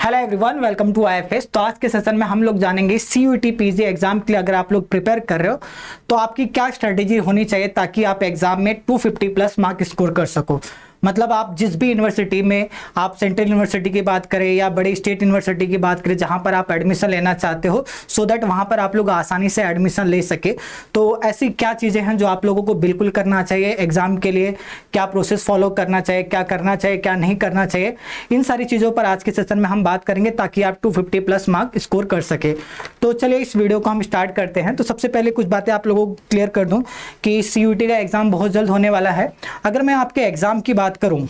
Hello everyone, welcome to IFS. तो आज के सेशन में हम लोग जानेंगे सीयूईटी पीजी एग्जाम के लिए अगर आप लोग प्रिपेयर कर रहे हो तो आपकी क्या स्ट्रेटेजी होनी चाहिए ताकि आप एग्जाम में 250 प्लस मार्क स्कोर कर सको। मतलब आप जिस भी यूनिवर्सिटी में, आप सेंट्रल यूनिवर्सिटी की बात करें या बड़ी स्टेट यूनिवर्सिटी की बात करें जहां पर आप एडमिशन लेना चाहते हो, सो दैट वहां पर आप लोग आसानी से एडमिशन ले सके। तो ऐसी क्या चीज़ें हैं जो आप लोगों को बिल्कुल करना चाहिए एग्जाम के लिए, क्या प्रोसेस फॉलो करना चाहिए, क्या करना चाहिए, क्या नहीं करना चाहिए, इन सारी चीज़ों पर आज के सेशन में हम बात करेंगे ताकि आप 250 प्लस मार्क स्कोर कर सके। तो चलिए इस वीडियो को हम स्टार्ट करते हैं। तो सबसे पहले कुछ बातें आप लोगों को क्लियर कर दूं कि सीयूईटी का एग्जाम बहुत जल्द होने वाला है। अगर मैं आपके एग्जाम की बात करूं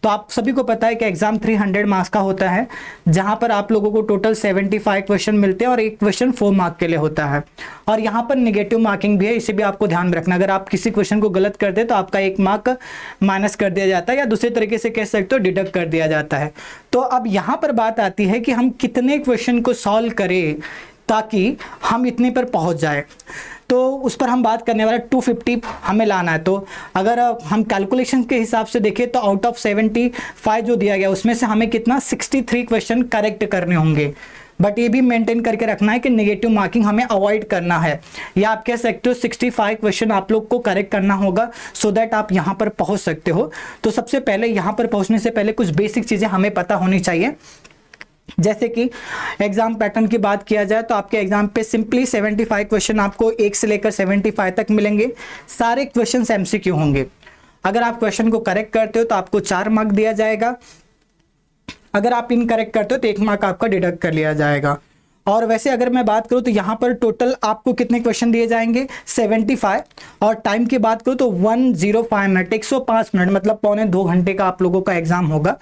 तो आप सभी को पता है कि एग्जाम 300 मार्क्स का होता है, जहां पर आप लोगों को टोटल 75 क्वेश्चन मिलते हैं और एक क्वेश्चन 4 मार्क के लिए होता है। और यहां पर नेगेटिव मार्किंग भी है, इसे भी आपको ध्यान में रखना। अगर आप किसी क्वेश्चन को गलत कर दे तो आपका 1 मार्क माइनस कर दिया जाता है, या दूसरे तरीके से कह सकते हो डिडक्ट कर दिया जाता है। तो अब यहां पर बात आती है कि हम कितने क्वेश्चन को सॉल्व करें ताकि हम इतने पर पहुंच जाए। तो उस पर हम बात करने वाले 250 हमें लाना है। तो अगर हम कैलकुलेशन के हिसाब से देखें तो आउट ऑफ 75 जो दिया गया उसमें से हमें कितना 63 क्वेश्चन करेक्ट करने होंगे। बट ये भी मेंटेन करके रखना है कि नेगेटिव मार्किंग हमें अवॉइड करना है, या आप कह सकते हो 65 क्वेश्चन आप लोग को करेक्ट करना होगा सो दैट आप यहाँ पर पहुँच सकते हो। तो सबसे पहले यहाँ पर पहुँचने से पहले कुछ बेसिक चीज़ें हमें पता होनी चाहिए। जैसे कि एग्जाम पैटर्न की बात किया जाए तो आपके एग्जाम पे सिंपली 75 क्वेश्चन आपको 1 से लेकर 75 तक मिलेंगे। सारे क्वेश्चंस एमसीक्यू होंगे। अगर आप क्वेश्चन को करेक्ट करते हो तो आपको 4 मार्क दिया जाएगा। अगर आप इनकरेक्ट करते हो तो 1 मार्क आपका डिडक्ट कर लिया जाएगा। और वैसे अगर मैं बात करूं तो यहाँ पर टोटल आपको कितने क्वेश्चन दिए जाएंगे 75। और टाइम की बात करूं तो 105 मिनट, 105 मिनट मतलब पौने 2 घंटे का आप लोगों का एग्जाम होगा।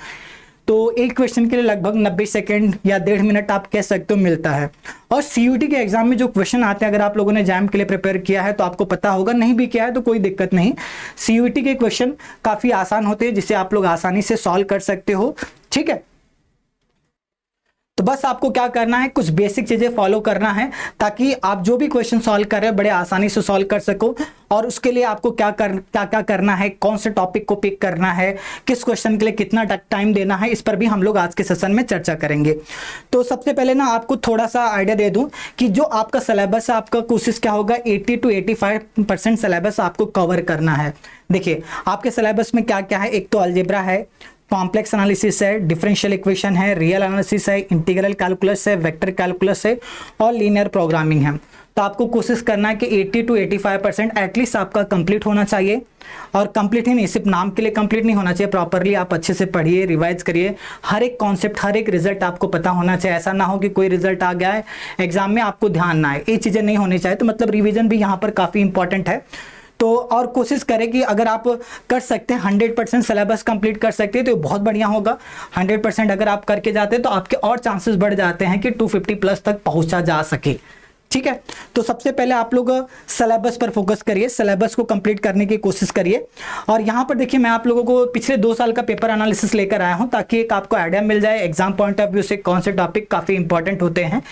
तो एक क्वेश्चन के लिए लगभग 90 सेकंड या 1.5 मिनट आप कह सकते हो मिलता है। और सीयूईटी के एग्जाम में जो क्वेश्चन आते हैं, अगर आप लोगों ने जैम के लिए प्रिपेयर किया है तो आपको पता होगा, नहीं भी किया है तो कोई दिक्कत नहीं। सीयूईटी के क्वेश्चन काफी आसान होते हैं जिसे आप लोग आसानी से सॉल्व कर सकते हो। ठीक है, तो बस आपको क्या करना है, कुछ बेसिक चीजें फॉलो करना है ताकि आप जो भी क्वेश्चन सॉल्व कर रहे हैं बड़े आसानी से सॉल्व कर सको। और उसके लिए आपको क्या करना है, कौन से टॉपिक को पिक करना है, किस क्वेश्चन के लिए कितना टाइम देना है, इस पर भी हम लोग आज के सेशन में चर्चा करेंगे। तो सबसे पहले ना आपको थोड़ा सा आइडिया दे दूं कि जो आपका सिलेबस है, आपका कोशिश क्या होगा 80 to 85% सिलेबस आपको कवर करना है। देखिए आपके सिलेबस में क्या क्या है, एक तो अलजेब्रा है, कॉम्प्लेक्स एनालिसिस है, डिफरेंशियल इक्वेशन है, रियल एनालिसिस है, इंटीग्रल कैलकुलस है, वेक्टर कैलकुलस है और लीनियर प्रोग्रामिंग है। तो आपको कोशिश करना है कि 80 to 85% एटलीस्ट आपका कंप्लीट होना चाहिए। और कंप्लीट ही नहीं, सिर्फ नाम के लिए कंप्लीट नहीं होना चाहिए, प्रॉपरली आप अच्छे से पढ़िए, रिवाइज करिए, हर एक कॉन्सेप्ट, हर एक रिजल्ट आपको पता होना चाहिए। ऐसा ना हो कि कोई रिजल्ट आ गया है एग्जाम में आपको ध्यान ना आए, ये चीज़ें नहीं होनी चाहिए। तो मतलब रिविजन भी यहाँ पर काफ़ी इंपॉर्टेंट है। तो और कोशिश करें कि अगर आप कर सकते हैं 100% सिलेबस कंप्लीट कर सकते हैं तो बहुत बढ़िया होगा। 100% अगर आप करके जाते हैं तो आपके और चांसेस बढ़ जाते हैं कि 250 प्लस तक पहुंचा जा सके। ठीक है, तो सबसे पहले आप लोग सिलेबस पर फोकस करिए, सिलेबस को कंप्लीट करने की कोशिश करिए। और यहाँ पर देखिए मैं आप लोगों को पिछले 2 साल का पेपर एनालिसिस लेकर आया हूँ ताकि एक आपको आइडिया मिल जाए एग्जाम पॉइंट ऑफ व्यू से कौन से टॉपिक काफ़ी इंपॉर्टेंट होते हैं।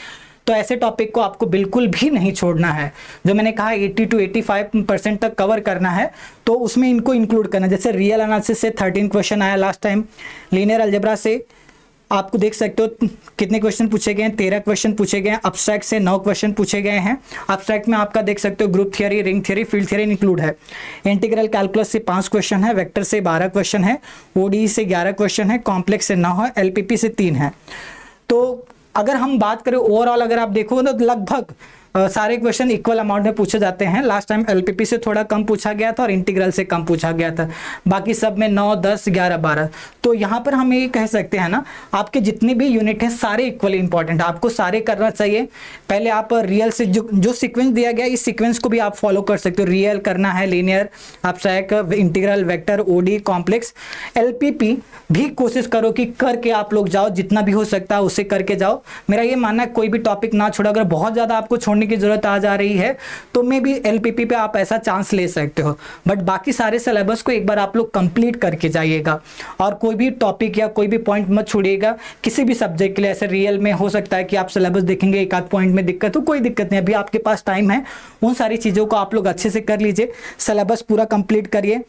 तो ऐसे टॉपिक को आपको बिल्कुल भी नहीं छोड़ना है। जो मैंने कहा 80 to 85% तक कवर करना है तो उसमें इनको इंक्लूड करना है। जैसे रियल एनालिसिस से 13 क्वेश्चन आया लास्ट टाइम, लीनियर अलजेब्रा से आपको देख सकते हो कितने क्वेश्चन पूछे गए हैं, 13 क्वेश्चन पूछे गए हैं। अब्स्ट्रैक्ट से 9 क्वेश्चन पूछे गए हैं। अब्स्ट्रैक्ट में आपका देख सकते हो group theory, ring theory, field theory include है। इंटीग्रल कैलकुलस से 5 क्वेश्चन है, वेक्टर से 12 क्वेश्चन है, ओडीई से 11 क्वेश्चन है, कॉम्प्लेक्स से 9 है, एलपीपी से 3 है। तो अगर हम बात करें ओवरऑल, अगर आप देखो तो लगभग सारे क्वेश्चन इक्वल अमाउंट में पूछे जाते हैं। लास्ट टाइम एलपीपी से थोड़ा कम पूछा गया था और इंटीग्रल से कम पूछा गया था, बाकी सब में 9, 10, 11, 12। तो यहाँ पर हम ये कह सकते हैं ना, आपके जितने भी यूनिट हैं सारे इक्वली इंपॉर्टेंट, आपको सारे करना चाहिए। पहले आप रियल से जो सीक्वेंस दिया गया इस सीक्वेंस को भी आप फॉलो कर सकते हो। रियल करना है, linear, abstract, integral, vector, ODE, complex, LPP भी कोशिश करो कि करके आप लोग जाओ, जितना भी हो सकता है उसे करके जाओ। मेरा ये मानना है कोई भी टॉपिक ना छोड़ो। अगर बहुत ज़्यादा आपको छोड़ने की जरूरत आ जा रही है तो मे भी एलपीपी पे आप ऐसा चांस ले सकते हो, बट बाकी सारे सिलेबस को एक बार आप लोग कंप्लीट करके जाइएगा। और कोई भी टॉपिक या कोई भी पॉइंट मत छोड़िएगा किसी भी सब्जेक्ट के लिए। ऐसे रियल में हो सकता है कि आप सिलेबस देखेंगे एक आध पॉइंट में दिक्कत हो, कोई दिक्कत नहीं, अभी आपके पास टाइम है, उन सारी चीज़ों को आप लोग अच्छे से कर लीजिए, सिलेबस पूरा कंप्लीट करिए।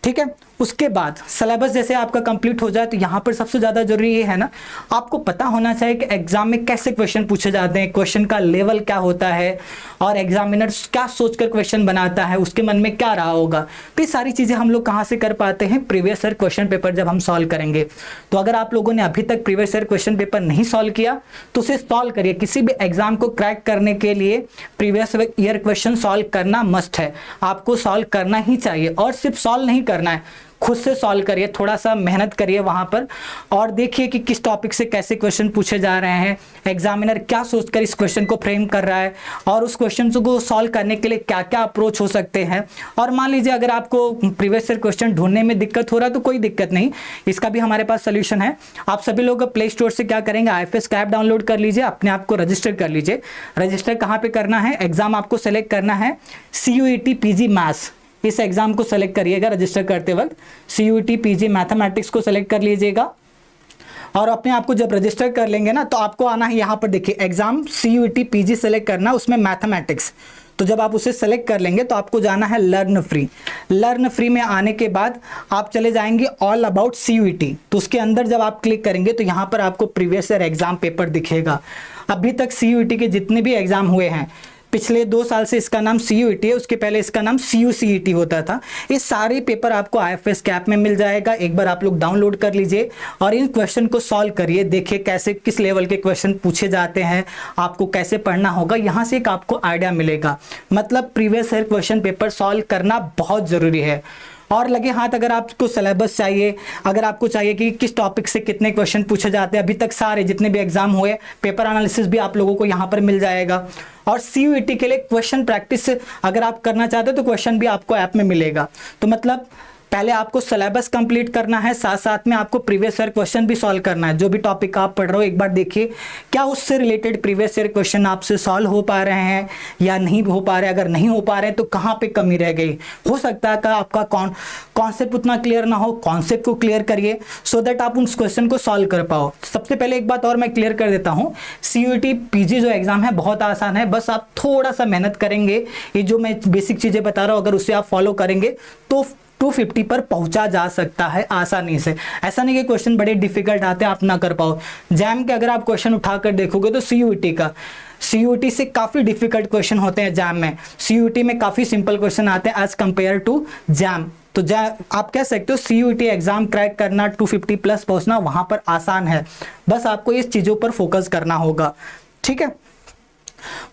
ठीक है, उसके बाद सिलेबस जैसे आपका कंप्लीट हो जाए तो यहाँ पर सबसे ज़्यादा जरूरी ये है ना, आपको पता होना चाहिए कि एग्जाम में कैसे क्वेश्चन पूछे जाते हैं, क्वेश्चन का लेवल क्या होता है और एग्जामिनर क्या सोचकर क्वेश्चन बनाता है, उसके मन में क्या रहा होगा। तो ये सारी चीज़ें हम लोग कहाँ से कर पाते हैं, प्रीवियस ईयर क्वेश्चन पेपर जब हम सॉल्व करेंगे। तो अगर आप लोगों ने अभी तक प्रीवियस ईयर क्वेश्चन पेपर नहीं सॉल्व किया तो उसे सॉल्व करिए। किसी भी एग्जाम को क्रैक करने के लिए प्रीवियस ईयर क्वेश्चन सॉल्व करना मस्ट है, आपको सॉल्व करना ही चाहिए। और सिर्फ सॉल्व नहीं करना है, खुद से सॉल्व करिए, थोड़ा सा मेहनत करिए वहां पर और देखिए कि किस टॉपिक से कैसे क्वेश्चन पूछे जा रहे हैं, एग्जामिनर क्या सोचकर इस क्वेश्चन को फ्रेम कर रहा है और उस क्वेश्चन को सॉल्व करने के लिए क्या क्या अप्रोच हो सकते हैं। और मान लीजिए अगर आपको प्रीवियस ईयर क्वेश्चन ढूंढने में दिक्कत हो रहा है तो कोई दिक्कत नहीं, इसका भी हमारे पास सोल्यूशन है। आप सभी लोग प्ले स्टोर से क्या करेंगे, IFS का ऐप डाउनलोड कर लीजिए, अपने आप को रजिस्टर कर लीजिए। रजिस्टर कहाँ पे करना है, एग्जाम आपको सेलेक्ट करना है CUET PG मैथ्स, इस एग्जाम को सेलेक्ट करिएगा रजिस्टर करते वक्त। CUET PG मैथमेटिक्स को सेलेक्ट कर लीजिएगा और अपने आप को जब रजिस्टर कर लेंगे ना तो आपको आना है यहाँ पर, देखिए एग्जाम CUET PG सेलेक्ट करना, उसमें मैथमेटिक्स। तो जब आप उसे सेलेक्ट कर लेंगे तो आपको जाना है लर्न फ्री। लर्न फ्री में आने के बाद आप चले जाएंगे ऑल अबाउट CUET। तो उसके अंदर जब आप क्लिक करेंगे तो यहाँ पर आपको प्रीवियस ईयर एग्जाम पेपर दिखेगा। अभी तक CUET के जितने भी एग्जाम हुए हैं, पिछले 2 साल से इसका नाम CUET है, उसके पहले इसका नाम CUCET होता था। ये सारे पेपर आपको IFS के ऐप में मिल जाएगा, एक बार आप लोग डाउनलोड कर लीजिए और इन क्वेश्चन को सॉल्व करिए, देखिए कैसे किस लेवल के क्वेश्चन पूछे जाते हैं, आपको कैसे पढ़ना होगा, यहाँ से एक आपको आइडिया मिलेगा। मतलब previous year question paper solve करना बहुत ज़रूरी है। और लगे हाथ अगर आपको सिलेबस चाहिए, अगर आपको चाहिए कि किस टॉपिक से कितने क्वेश्चन पूछे जाते हैं, अभी तक सारे जितने भी एग्जाम हुए पेपर एनालिसिस भी आप लोगों को यहाँ पर मिल जाएगा। और CUET के लिए क्वेश्चन प्रैक्टिस अगर आप करना चाहते हो तो क्वेश्चन भी आपको ऐप में मिलेगा। तो मतलब पहले आपको सिलेबस कंप्लीट करना है, साथ साथ में आपको प्रीवियस ईयर क्वेश्चन भी सॉल्व करना है। जो भी टॉपिक आप पढ़ रहे हो एक बार देखिए क्या उससे रिलेटेड प्रीवियस ईयर क्वेश्चन आपसे सॉल्व हो पा रहे हैं या नहीं हो पा रहे। अगर नहीं हो पा रहे तो कहाँ पे कमी रह गई, हो सकता है कि आपका कॉन्सेप्ट उतना क्लियर ना हो, कॉन्सेप्ट को क्लियर करिए सो दैट आप उस क्वेश्चन को सॉल्व कर पाओ। सबसे पहले एक बात और मैं क्लियर कर देता हूँ, CUET PG जो एग्जाम है बहुत आसान है, बस आप थोड़ा सा मेहनत करेंगे, ये जो मैं बेसिक चीजें बता रहा हूँ अगर उसे आप फॉलो करेंगे तो 250 पर पहुंचा जा सकता है आसानी से। ऐसा नहीं कि क्वेश्चन बड़े डिफिकल्ट आते हैं आप ना कर पाओ। जैम के अगर आप क्वेश्चन उठाकर देखोगे तो CUET से काफी डिफिकल्ट क्वेश्चन होते हैं जैम में, CUET में काफी सिंपल क्वेश्चन आते हैं एज कंपेयर टू जैम। तो आप कह सकते हो CUET एग्जाम क्रैक करना, 250 प्लस पहुंचना वहां पर आसान है, बस आपको इस चीजों पर फोकस करना होगा। ठीक है,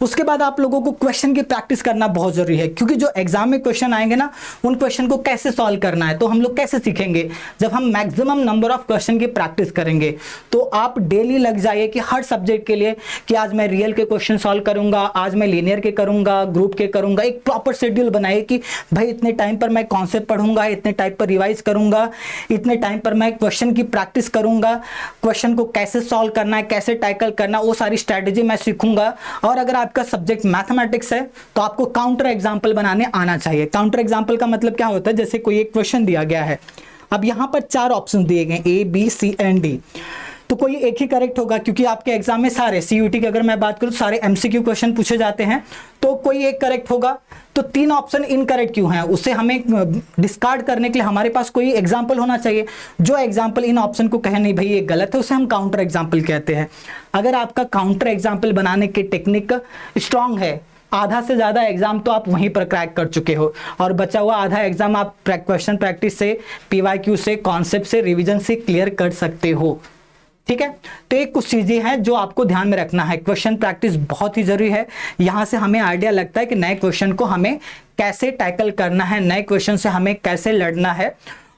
उसके बाद आप लोगों को क्वेश्चन की प्रैक्टिस करना बहुत जरूरी है, क्योंकि जो एग्जाम में क्वेश्चन आएंगे ना उन क्वेश्चन को कैसे सॉल्व करना है तो हम लोग कैसे सीखेंगे, जब हम मैक्सिमम नंबर ऑफ क्वेश्चन की प्रैक्टिस करेंगे। तो आप डेली लग जाइए कि हर सब्जेक्ट के लिए कि आज मैं रियल के क्वेश्चन सॉल्व करूंगा, आज मैं लीनियर के करूंगा, ग्रुप के करूंगा। एक प्रॉपर शेड्यूल बनाइए कि भाई इतने टाइम पर मैं कॉन्सेप्ट पढ़ूंगा, इतने टाइम पर रिवाइज करूंगा, इतने टाइम पर मैं क्वेश्चन की प्रैक्टिस करूंगा, क्वेश्चन को कैसे सॉल्व करना है, कैसे टैकल करना, वो सारी स्ट्रैटेजी मैं सीखूंगा। और अगर आपका सब्जेक्ट मैथमेटिक्स है तो आपको काउंटर एग्जाम्पल बनाने आना चाहिए। काउंटर एग्जाम्पल का मतलब क्या होता है, जैसे कोई एक क्वेश्चन दिया गया है, अब यहां पर 4 ऑप्शन दिए गए A, B, C and D, तो कोई एक ही करेक्ट होगा क्योंकि आपके एग्जाम में सारे CUET की अगर मैं बात करूं सारे MCQ क्वेश्चन पूछे जाते हैं, तो कोई एक करेक्ट होगा। तो 3 ऑप्शन इनकरेक्ट क्यों हैं, उसे हमें डिस्कार्ड करने के लिए हमारे पास कोई एग्जाम्पल होना चाहिए। जो एग्जाम्पल इन ऑप्शन को कहे नहीं भाई ये गलत है, उसे हम काउंटर एग्जाम्पल कहते हैं। अगर आपका काउंटर एग्जाम्पल बनाने की टेक्निक स्ट्रांग है, आधा से ज्यादा एग्जाम तो आप वहीं पर क्रैक कर चुके हो और बचा हुआ आधा एग्जाम आप क्वेश्चन प्रैक्टिस से, PYQ से, कॉन्सेप्ट से, रिवीजन से क्लियर कर सकते हो। ठीक है, तो एक कुछ चीजें हैं जो आपको ध्यान में रखना है। क्वेश्चन प्रैक्टिस बहुत ही जरूरी है, यहां से हमें आइडिया लगता है कि नए क्वेश्चन को हमें कैसे टैकल करना है, नए क्वेश्चन से हमें कैसे लड़ना है।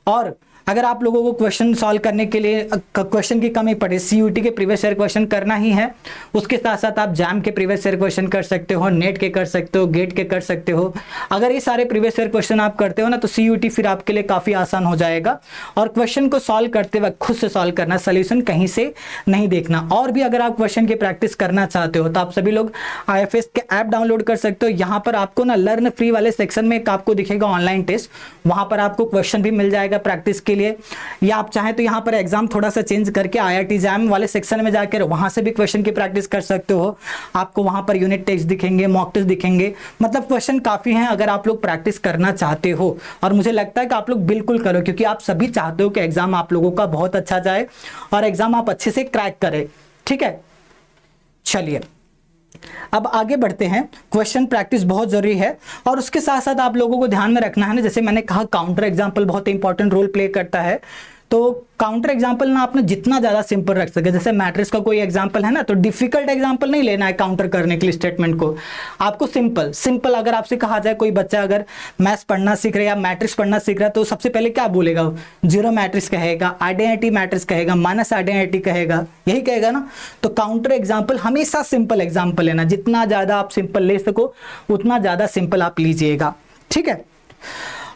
और अगर आप लोगों को क्वेश्चन सॉल्व करने के लिए क्वेश्चन की कमी पड़े, CUET के प्रीवियस ईयर क्वेश्चन करना ही है, उसके साथ साथ आप जैम के प्रीवियस ईयर क्वेश्चन कर सकते हो, नेट के कर सकते हो, गेट के कर सकते हो। अगर ये सारे प्रीवियस ईयर क्वेश्चन आप करते हो ना तो CUET फिर आपके लिए काफी आसान हो जाएगा। और क्वेश्चन को सॉल्व करते वक्त खुद से सॉल्व करना, सोल्यूशन कहीं से नहीं देखना। और भी अगर आप क्वेश्चन की प्रैक्टिस करना चाहते हो तो आप सभी लोग IFS के ऐप डाउनलोड कर सकते हो। यहाँ पर आपको ना लर्न फ्री वाले सेक्शन में एक आपको दिखेगा ऑनलाइन टेस्ट, वहां पर आपको क्वेश्चन भी मिल जाएगा प्रैक्टिस के के लिए, या आप चाहें तो यहाँ पर एग्जाम थोड़ा सा चेंज करके IIT JAM वाले सेक्शन में जाकर वहां से भी क्वेश्चन की प्रैक्टिस कर सकते हो। आपको वहां पर यूनिट टेस्ट दिखेंगे, मॉक टेस्ट दिखेंगे, मतलब क्वेश्चन काफी हैं अगर आप लोग प्रैक्टिस करना चाहते हो। और मुझे लगता है कि आप लोग बिल्कुल करो, क्योंकि आप सभी चाहते हो कि एग्जाम आप लोगों का बहुत अच्छा जाए और एग्जाम आप अच्छे से क्रैक करें। ठीक है, चलिए अब आगे बढ़ते हैं। क्वेश्चन प्रैक्टिस बहुत जरूरी है और उसके साथ साथ आप लोगों को ध्यान में रखना है ना, जैसे मैंने कहा काउंटर एग्जाम्पल बहुत इंपॉर्टेंट रोल प्ले करता है। तो काउंटर एग्जाम्पल ना आपने जितना ज्यादा सिंपल रख सके, जैसे मैट्रिक्स का कोई एग्जाम्पल है ना, तो डिफिकल्ट एग्जाम्पल नहीं लेना है काउंटर करने के लिए स्टेटमेंट को। आपको सिंपल सिंपल, अगर आपसे कहा जाए कोई बच्चा अगर मैथ्स पढ़ना सीख रहा है या मैट्रिक्स पढ़ना सीख रहा है, तो सबसे पहले क्या बोलेगा? जीरो मैट्रिक्स कहेगा, आइडेंटिटी मैट्रिक्स कहेगा, माइनस आइडेंटिटी कहेगा, यही कहेगा ना। तो काउंटर एग्जाम्पल हमेशा सिंपल एग्जाम्पल लेना, जितना ज्यादा आप सिंपल ले सको उतना ज्यादा सिंपल आप लीजिएगा। ठीक है,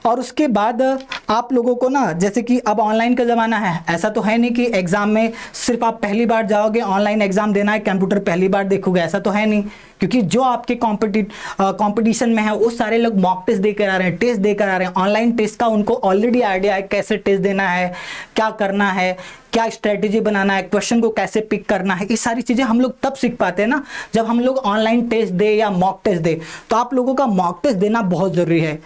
और उसके बाद आप लोगों को ना, जैसे कि अब ऑनलाइन का ज़माना है, ऐसा तो है नहीं कि एग्ज़ाम में सिर्फ आप पहली बार जाओगे ऑनलाइन एग्ज़ाम देना है, कंप्यूटर पहली बार देखोगे, ऐसा तो है नहीं। क्योंकि जो आपके कंपटीशन में है वो सारे लोग मॉक टेस्ट देकर आ रहे हैं, टेस्ट देकर आ रहे हैं। ऑनलाइन टेस्ट का उनको ऑलरेडी आइडिया है कैसे टेस्ट देना है, क्या करना है, क्या स्ट्रेटेजी बनाना है, क्वेश्चन को कैसे पिक करना है। ये सारी चीज़ें हम लोग तब सीख पाते हैं ना जब हम लोग ऑनलाइन टेस्ट दे या मॉक टेस्ट दे। तो आप लोगों का मॉक टेस्ट देना बहुत ज़रूरी है।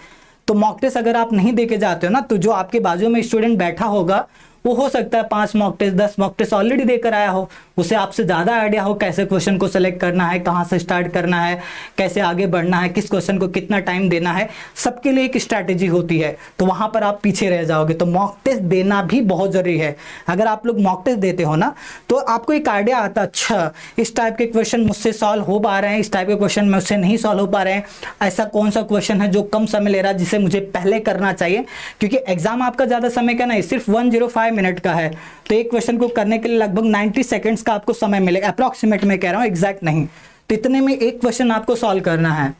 तो मॉक टेस्ट अगर आप नहीं देके जाते हो ना, तो जो आपके बाजू में स्टूडेंट बैठा होगा वो हो सकता है 5 mock test 10 mock test already देकर आया हो, उसे आपसे ज़्यादा आइडिया हो कैसे क्वेश्चन को सेलेक्ट करना है, कहाँ से स्टार्ट करना है, कैसे आगे बढ़ना है, किस क्वेश्चन को कितना टाइम देना है। सबके लिए एक स्ट्रैटेजी होती है, तो वहाँ पर आप पीछे रह जाओगे। तो मॉक टेस्ट देना भी बहुत ज़रूरी है। अगर आप लोग मॉक टेस्ट देते हो ना, तो आपको एक आइडिया आता है, अच्छा इस टाइप के क्वेश्चन मुझसे सॉल्व हो पा रहे हैं, इस टाइप के क्वेश्चन मुझसे नहीं सॉल्व हो पा रहे हैं, ऐसा कौन सा क्वेश्चन है जो कम समय ले रहा है जिसे मुझे पहले करना चाहिए। क्योंकि एग्जाम आपका ज़्यादा समय का नहीं, सिर्फ 105 मिनट का है, तो एक क्वेश्चन को करने के लिए लगभग 90 सेकंड्स का आपको समय मिलेगा, अप्रॉक्सीमेट में कह रहा हूं, एग्जैक्ट नहीं। तो इतने में एक क्वेश्चन आपको सॉल्व करना है,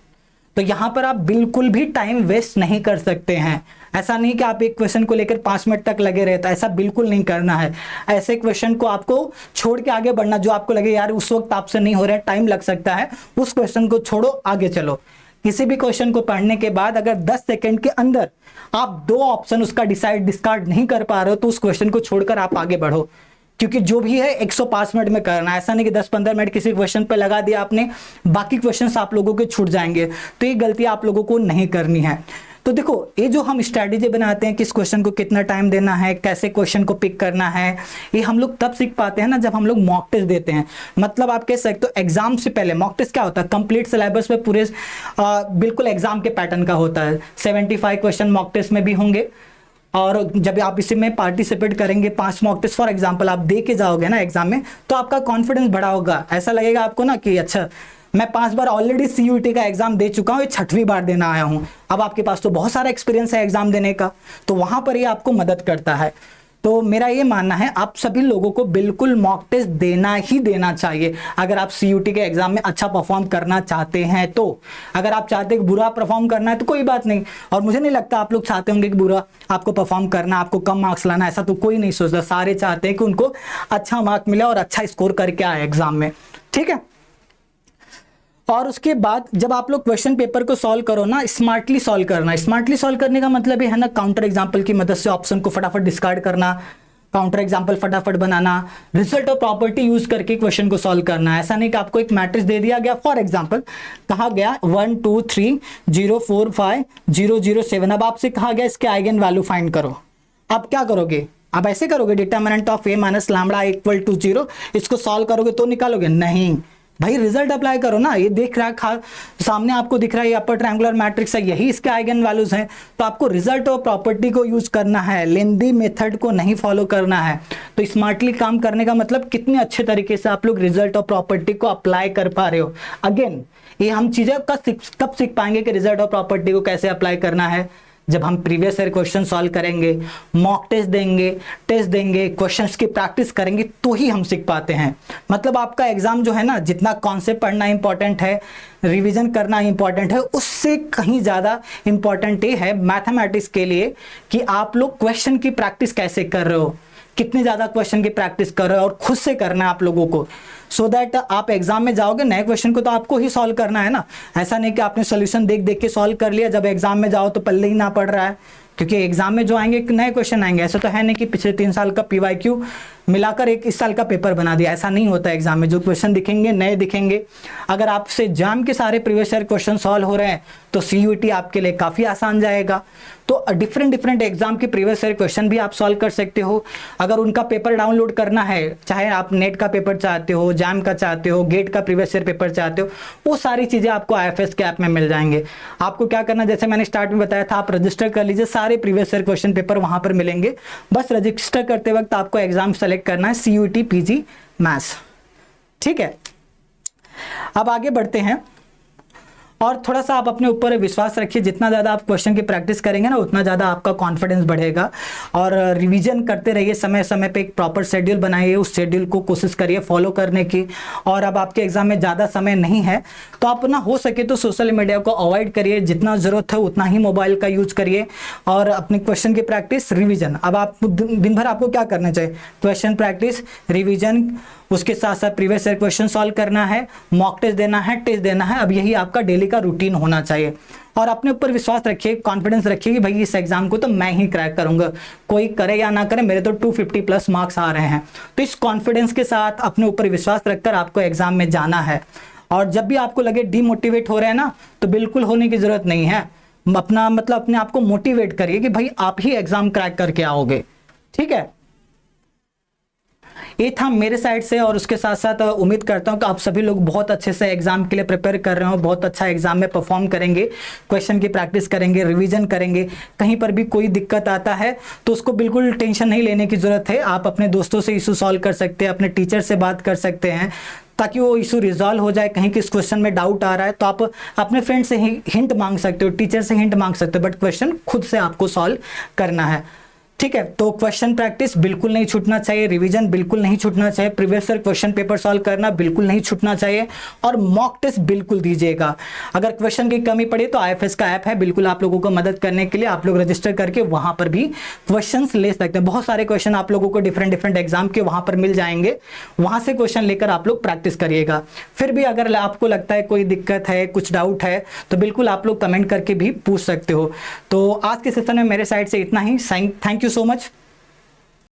तो यहां पर आप बिल्कुल भी टाइम वेस्ट नहीं कर सकते हैं। ऐसा नहीं कि आप एक क्वेश्चन को लेकर 5 मिनट तक लगे रहता, ऐसा बिल्कुल नहीं करना है। ऐसे क्वेश्चन को आपको छोड़ के आगे बढ़ना, जो आपको लगे यार उस वक्त आपसे नहीं हो रहा है, टाइम लग सकता है, उस क्वेश्चन को छोड़ो, आगे चलो। किसी भी क्वेश्चन को पढ़ने के बाद अगर 10 सेकंड के अंदर आप 2 ऑप्शन उसका डिस्कार्ड नहीं कर पा रहे हो, तो उस क्वेश्चन को छोड़कर आप आगे बढ़ो। क्योंकि जो भी है 105 मिनट में करना है, ऐसा नहीं कि 10-15 मिनट किसी क्वेश्चन पे लगा दिया आपने, बाकी क्वेश्चंस आप लोगों के छूट जाएंगे। तो ये गलती आप लोगों को नहीं करनी है। तो देखो, ये जो हम स्ट्रैटेजी बनाते हैं, किस क्वेश्चन को कितना टाइम देना है, कैसे क्वेश्चन को पिक करना है, ये हम लोग तब सीख पाते हैं ना जब हम लोग मॉक टेस्ट देते हैं। मतलब आप कह सकते हो एग्जाम से पहले मॉक टेस्ट क्या होता है, कंप्लीट सिलेबस में पूरे बिल्कुल एग्जाम के पैटर्न का होता है। 75 क्वेश्चन मॉक टेस्ट में भी होंगे, और जब आप इसी में पार्टिसिपेट करेंगे, 5 मॉक टेस्ट फॉर एग्जाम्पल आप दे के जाओगे ना एग्जाम में, तो आपका कॉन्फिडेंस बढ़ा होगा। ऐसा लगेगा आपको ना कि अच्छा मैं 5 बार ऑलरेडी CUET का एग्जाम दे चुका हूँ, ये 6वीं बार देना आया हूँ। अब आपके पास तो बहुत सारा एक्सपीरियंस है एग्जाम देने का, तो वहां पर ये आपको मदद करता है। तो मेरा ये मानना है आप सभी लोगों को बिल्कुल मॉक टेस्ट देना ही देना चाहिए अगर आप CUET के एग्जाम में अच्छा परफॉर्म करना चाहते हैं। तो अगर आप चाहते हैं कि बुरा परफॉर्म करना है तो कोई बात नहीं, और मुझे नहीं लगता आप लोग चाहते होंगे कि बुरा आपको परफॉर्म करना, आपको कम मार्क्स लाना, ऐसा तो कोई नहीं सोचता। सारे चाहते हैं कि उनको अच्छा मार्क मिले और अच्छा स्कोर करके आए एग्जाम में। ठीक है, और उसके बाद जब आप लोग क्वेश्चन पेपर को सॉल्व करो ना, स्मार्टली सॉल्व करना। स्मार्टली सॉल्व करने का मतलब ये है ना, काउंटर एग्जाम्पल की मदद से ऑप्शन को फटाफट डिस्कार्ड करना, काउंटर एग्जाम्पल फटाफट बनाना, रिजल्ट और प्रॉपर्टी यूज करके क्वेश्चन को सॉल्व करना। ऐसा नहीं कि आपको एक मैट्रिक्स दे दिया गया, फॉर एग्जाम्पल कहा गया 1 2 3 0 4 5 0 0 7, अब आपसे कहा गया इसके आइगन वैल्यू फाइंड करो। अब क्या करोगे? अब ऐसे करोगे determinant of a minus lambda equal to 0, इसको सॉल्व करोगे तो निकालोगे? नहीं भाई, रिजल्ट अप्लाई करो ना। ये देख रहा है सामने आपको दिख रहा है, ये अपर ट्रायंगुलर मैट्रिक्स है, यही इसके आइगन वैल्यूज हैं। तो आपको रिजल्ट और प्रॉपर्टी को यूज करना है, लेंदी मेथड को नहीं फॉलो करना है। तो स्मार्टली काम करने का मतलब कितने अच्छे तरीके से आप लोग रिजल्ट और प्रॉपर्टी को अप्लाई कर पा रहे हो। अगेन ये हम चीजें कब सीख पाएंगे कि रिजल्ट और प्रॉपर्टी को कैसे अप्लाई करना है? जब हम प्रीवियस ईयर क्वेश्चन सॉल्व करेंगे, मॉक टेस्ट देंगे, क्वेश्चंस की प्रैक्टिस करेंगे, तो ही हम सीख पाते हैं। मतलब आपका एग्जाम जो है ना, जितना कॉन्सेप्ट पढ़ना इंपॉर्टेंट है, रिवीजन करना इंपॉर्टेंट है, उससे कहीं ज़्यादा इंपॉर्टेंट ये है मैथमेटिक्स के लिए कि आप लोग क्वेश्चन की प्रैक्टिस कैसे कर रहे हो, कितने ज़्यादा क्वेश्चन की प्रैक्टिस कर रहे हो, और खुद से करना है आप लोगों को, सो दैट आप एग्जाम में जाओगे, नए क्वेश्चन को तो आपको ही सॉल्व करना है ना। ऐसा नहीं कि आपने सॉल्यूशन देख देख के सॉल्व कर लिया, जब एग्जाम में जाओ तो पल्ले ही ना पड़ रहा है। क्योंकि एग्जाम में जो आएंगे नए क्वेश्चन आएंगे। ऐसा तो है नहीं कि पिछले 3 साल का PYQ मिलाकर एक इस साल का पेपर बना दिया, ऐसा नहीं होता एग्जाम में। जो क्वेश्चन दिखेंगे नए दिखेंगे। अगर आपसे जाम के सारे प्रीवियस ईयर क्वेश्चन सॉल्व हो रहे हैं तो CUET आपके लिए काफ़ी आसान जाएगा। तो डिफरेंट एग्जाम के प्रीवियस ईयर क्वेश्चन भी आप सॉल्व कर सकते हो। अगर उनका पेपर डाउनलोड करना है, चाहे आप नेट का पेपर चाहते हो, जाम का चाहते हो, गेट का प्रीवियस ईयर पेपर चाहते हो, वो सारी चीज़ें आपको IFS के ऐप में मिल जाएंगे। आपको क्या करना, जैसे मैंने स्टार्ट में बताया था, आप रजिस्टर कर लीजिए, सारे प्रीवियस ईयर क्वेश्चन पेपर वहां पर मिलेंगे। बस रजिस्टर करते वक्त आपको एग्जाम सेलेक्ट करना है CUET PG मैथ्स। ठीक है, अब आगे बढ़ते हैं और थोड़ा सा आप अपने ऊपर विश्वास रखिए। जितना ज़्यादा आप क्वेश्चन की प्रैक्टिस करेंगे ना, उतना ज़्यादा आपका कॉन्फिडेंस बढ़ेगा। और रिवीजन करते रहिए, समय समय पे एक प्रॉपर शेड्यूल बनाइए, उस शेड्यूल को कोशिश करिए फॉलो करने की। और अब आपके एग्जाम में ज़्यादा समय नहीं है तो आप ना हो सके तो सोशल मीडिया को अवॉइड करिए, जितना ज़रूरत है उतना ही मोबाइल का यूज करिए। और अपने क्वेश्चन की प्रैक्टिस, रिविजन, अब आप दिन भर आपको क्या करना चाहिए, क्वेश्चन प्रैक्टिस, रिविजन, उसके साथ साथ प्रीवियस ईयर क्वेश्चन सॉल्व करना है, मॉक टेस्ट देना है, टेस्ट देना है। अब यही आपका डेली का रूटीन होना चाहिए। और अपने ऊपर विश्वास रखिए, कॉन्फिडेंस रखिए कि भाई इस एग्जाम को तो मैं ही क्रैक करूंगा, कोई करे या ना करे, मेरे तो 250+ मार्क्स आ रहे हैं। तो इस कॉन्फिडेंस के साथ अपने ऊपर विश्वास रखकर आपको एग्जाम में जाना है। और जब भी आपको लगे डीमोटिवेट हो रहे हैं ना, तो बिल्कुल होने की जरूरत नहीं है। अपने आप को मोटिवेट करिए कि भाई आप ही एग्जाम क्रैक करके आओगे। ठीक है, ये था मेरे साइड से। और उसके साथ साथ उम्मीद करता हूं कि आप सभी लोग बहुत अच्छे से एग्जाम के लिए प्रिपेयर कर रहे हो, बहुत अच्छा एग्जाम में परफॉर्म करेंगे, क्वेश्चन की प्रैक्टिस करेंगे, रिवीजन करेंगे। कहीं पर भी कोई दिक्कत आता है तो उसको बिल्कुल टेंशन नहीं लेने की जरूरत है। आप अपने दोस्तों से इशू सॉल्व कर सकते हैं, अपने टीचर से बात कर सकते हैं ताकि वो इशू रिजॉल्व हो जाए। कहीं किस क्वेश्चन में डाउट आ रहा है तो आप अपने फ्रेंड से हिंट मांग सकते हो, टीचर से हिंट मांग सकते हो, बट क्वेश्चन खुद से आपको सॉल्व करना है। ठीक है, तो क्वेश्चन प्रैक्टिस बिल्कुल नहीं छूटना चाहिए, रिवीजन बिल्कुल नहीं छूटना चाहिए, previous year question paper solve करना बिल्कुल नहीं छूटना चाहिए, और मॉक टेस्ट बिल्कुल दीजिएगा। अगर क्वेश्चन की कमी पड़ी तो IFS का ऐप है, बिल्कुल आप लोगों को मदद करने के लिए आप लोग रजिस्टर करके वहां पर भी क्वेश्चंस ले सकते हैं। बहुत सारे क्वेश्चन आप लोगों को डिफरेंट एग्जाम के वहां पर मिल जाएंगे, वहां से क्वेश्चन लेकर आप लोग प्रैक्टिस करिएगा। फिर भी अगर आपको लगता है कोई दिक्कत है, कुछ डाउट है, तो बिल्कुल आप लोग कमेंट करके भी पूछ सकते हो। तो आज के सेशन में मेरे साइड से इतना ही। Thank you so much.